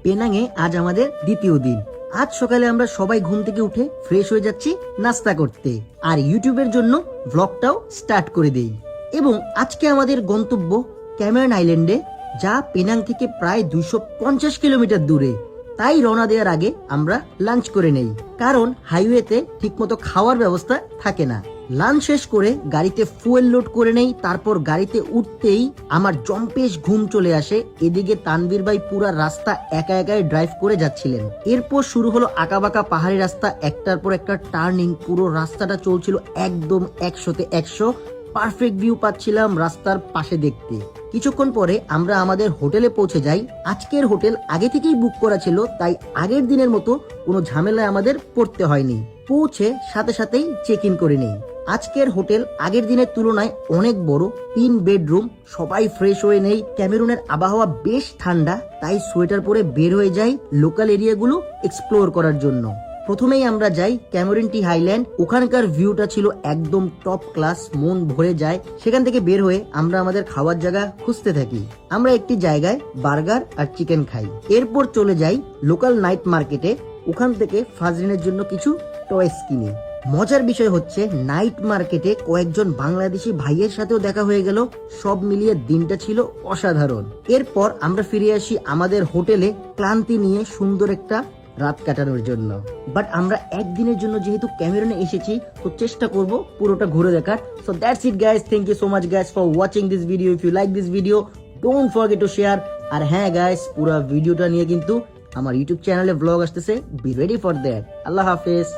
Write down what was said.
পেনাংয়ে আজ আমাদের দ্বিতীয় দিন। আজ সকালে আমরা সবাই ঘুম থেকে উঠে ফ্রেশ হয়ে যাচ্ছি নাস্তা করতে, আর ইউটিউবের জন্য ব্লগটাও স্টার্ট করে দেই। এবং আজকে আমাদের গন্তব্য ক্যামেরন আইল্যান্ডে, যা পেনাং থেকে প্রায় 250 কিলোমিটার দূরে। তাই রওনা দেওয়ার আগে আমরা লাঞ্চ করে নেই, কারণ হাইওয়েতে ঠিকমতো খাওয়ার ব্যবস্থা থাকে না। লাঞ্চ শেষ করে গাড়িতে ফুয়েল লোড করে নেই, তারপর গাড়িতে উঠতেই আমার জম্পেশ ঘুম চলে আসে। এদিকে তানভীর ভাই পুরা রাস্তা একা একাই ড্রাইভ করে যাচ্ছিলেন। এরপর শুরু হলো আঁকাবাঁকা পাহাড়ি রাস্তা, একটার পর একটা টার্নিং। পুরো রাস্তাটা চলছিল একদম 100তে 100। পারফেক্ট ভিউ পাচ্ছিলাম রাস্তার পাশে দেখতে। কিছুক্ষণ পরে আমরা আমাদের হোটেলে পৌঁছে যাই। আজকের হোটেল আগে থেকেই বুক করা ছিল, তাই আগের দিনের মতো কোনো ঝামেলায় আমাদের পড়তে হয়নি। পৌঁছে সাথে সাথেই চেক ইন করে নেই। আজকের হোটেল আগের দিনের তুলনায় অনেক বড়, 3 বেডরুম। সবাই ফ্রেশ হয়ে নেই। ক্যামেরুনের আবহাওয়া বেশ ঠান্ডা, তাই সোয়েটার পরে বের হয়ে যাই লোকাল এরিয়াগুলো এক্সপ্লোর করার জন্য। প্রথমেই আমরা যাই ক্যামেরন টি হাইল্যান্ড। ওখানকার ভিউটা ছিল একদম টপ ক্লাস, মন ভরে যায়। সেখান থেকে বের হয়ে আমরা আমাদের খাওয়ার জায়গা খুঁজতে থাকি। আমরা একটি জায়গায় বার্গার আর চিকেন খাই। এরপর চলে যাই লোকাল নাইট মার্কেটে। ওখান থেকে ফাজরিনের জন্য কিছু টয়েস কিনি। মজার বিষয় হচ্ছে নাইট মার্কেটে কয়েকজন বাংলাদেশি ভাইয়ের সাথেও দেখা হয়ে গেল। সব মিলিয়ে দিনটা ছিল অসাধারণ। এরপর আমরা ফিরে আসি আমাদের হোটেলে ক্লান্তি নিয়ে সুন্দর একটা রাত কাটানোর জন্য। বাট আমরা একদিনের জন্য যেহেতু ক্যামেরনে এসেছি, তো চেষ্টা করব পুরোটা ঘুরে দেখার। So that's it guys, thank you so much guys for watching this video. If you like this video, don't forget to share. আর হ্যাঁ গাইস, পুরো ভিডিওটা নিয়ে কিন্তু আমার ইউটিউব চ্যানেলে ব্লগ আসতেছে, বি রেডি ফর দ্যাট। আল্লাহ হাফেজ।